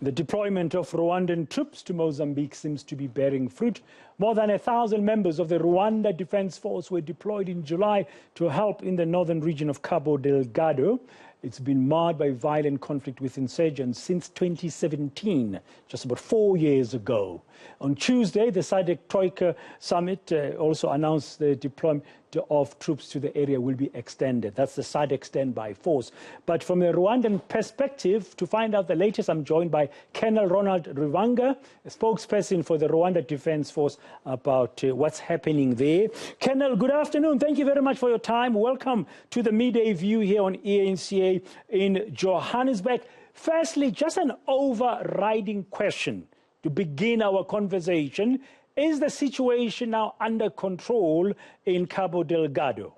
The deployment of Rwandan troops to Mozambique seems to be bearing fruit. More than 1,000 members of the Rwanda Defense Force were deployed in July to help in the northern region of Cabo Delgado. It's been marred by violent conflict with insurgents since 2017, just about 4 years ago. On Tuesday, the SADC Troika Summit also announced the deployment of troops to the area will be extended. That's the SADC standby force. But from a Rwandan perspective, to find out the latest, I'm joined by Colonel Ronald Rwivanga, a spokesperson for the Rwanda Defense Force, about what's happening there. Colonel, good afternoon. Thank you very much for your time. Welcome to the midday view here on eNCA in Johannesburg. Firstly, just an overriding question to begin our conversation. Is the situation now under control in Cabo Delgado?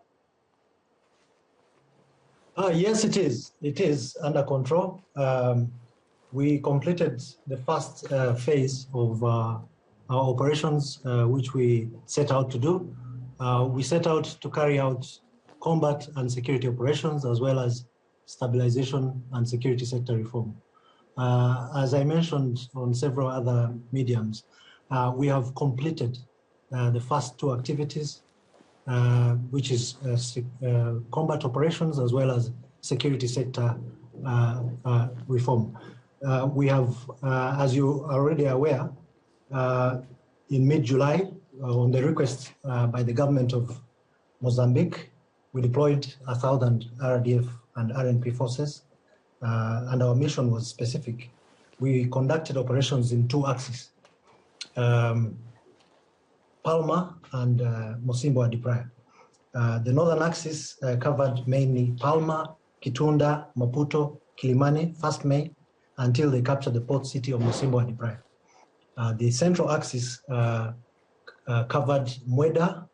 Yes, it is. It is under control. We completed the first phase of our operations, which we set out to do. We set out to carry out combat and security operations, as well as stabilization and security sector reform. As I mentioned on several other mediums, we have completed the first two activities, which is combat operations as well as security sector reform. We have, as you are already aware, in mid-July, on the request by the government of Mozambique, we deployed 1,000 RDF and RNP forces, and our mission was specific. We conducted operations in two axes, Palma and Mosimbo Adipraya. The northern axis covered mainly Palma, Kitunda, Maputo, Kilimani, 1st May, until they captured the port city of Mosimbo Adipraya. The central axis covered Mweda,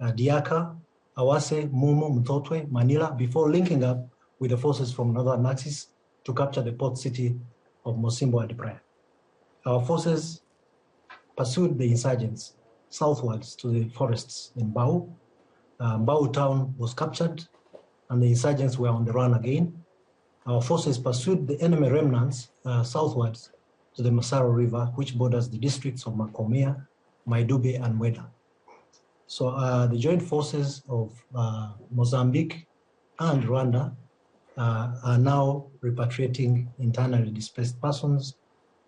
Diaka, Awase, Mumo, Mtotwe, Manila, before linking up with the forces from northern axis to capture the port city of Mosimbo Adipraya. Our forces pursued the insurgents southwards to the forests in Bau. Bau town was captured and the insurgents were on the run again. Our forces pursued the enemy remnants southwards to the Masaro River, which borders the districts of Makomia, Maidube, and Mweda. So the joint forces of Mozambique and Rwanda are now repatriating internally displaced persons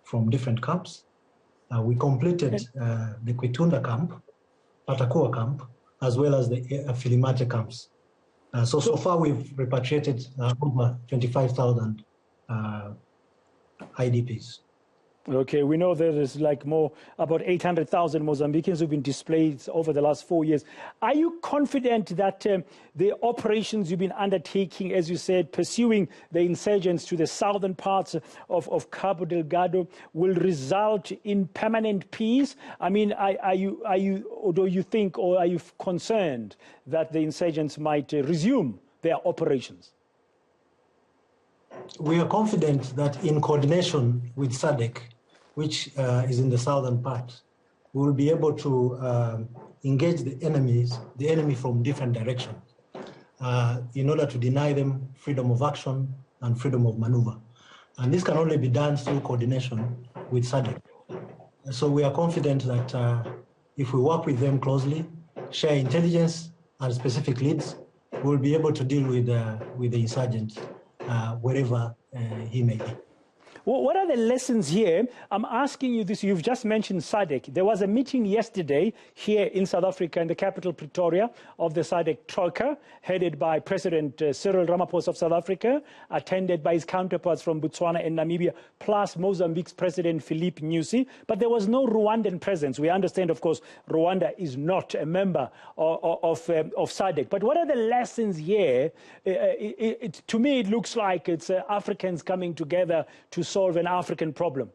from different camps. We completed the Kitunda camp, Patakua camp, as well as the Filimate camps. So far we've repatriated over 25,000 IDPs. Okay, we know there is about 800,000 Mozambicans who've been displaced over the last 4 years. Are you confident that the operations you've been undertaking, as you said, pursuing the insurgents to the southern parts of Cabo Delgado, will result in permanent peace? I mean, or do you think, or are you concerned that the insurgents might resume their operations? We are confident that in coordination with SADC, which is in the southern part, we will be able to engage the enemy from different directions in order to deny them freedom of action and freedom of maneuver. And this can only be done through coordination with SADC. So we are confident that if we work with them closely, share intelligence and specific leads, we will be able to deal with the insurgents wherever he may be. Well, what are the lessons here? I'm asking you this. You've just mentioned SADC. There was a meeting yesterday here in South Africa, in the capital Pretoria, of the SADC Troika, headed by President Cyril Ramaphosa of South Africa, attended by his counterparts from Botswana and Namibia, plus Mozambique's President Philippe Nyusi. But there was no Rwandan presence. We understand, of course, Rwanda is not a member of SADC. But what are the lessons here? To me, it looks like it's Africans coming together to solve an African problem.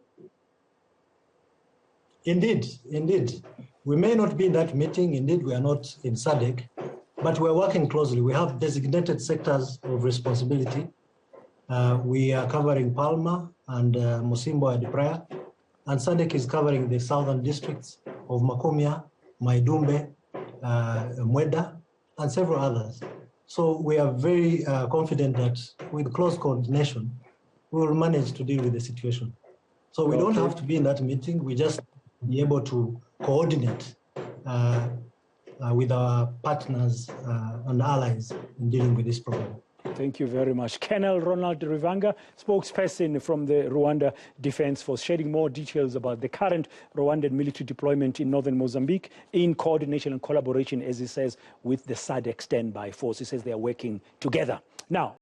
Indeed, indeed. We may not be in that meeting. Indeed, we are not in SADC, but we're working closely. We have designated sectors of responsibility. We are covering Palma and Mosimbo Adipraya, and SADC is covering the southern districts of Makomia, Maidumbe, Mweda, and several others. So we are very confident that with close coordination, we will manage to deal with the situation. So we don't have to be in that meeting. We just be able to coordinate with our partners and allies in dealing with this problem. Thank you very much. Colonel Ronald Rwivanga, spokesperson from the Rwanda Defense Force, sharing more details about the current Rwandan military deployment in northern Mozambique in coordination and collaboration, as he says, with the SADC standby force. He says they are working together. Now,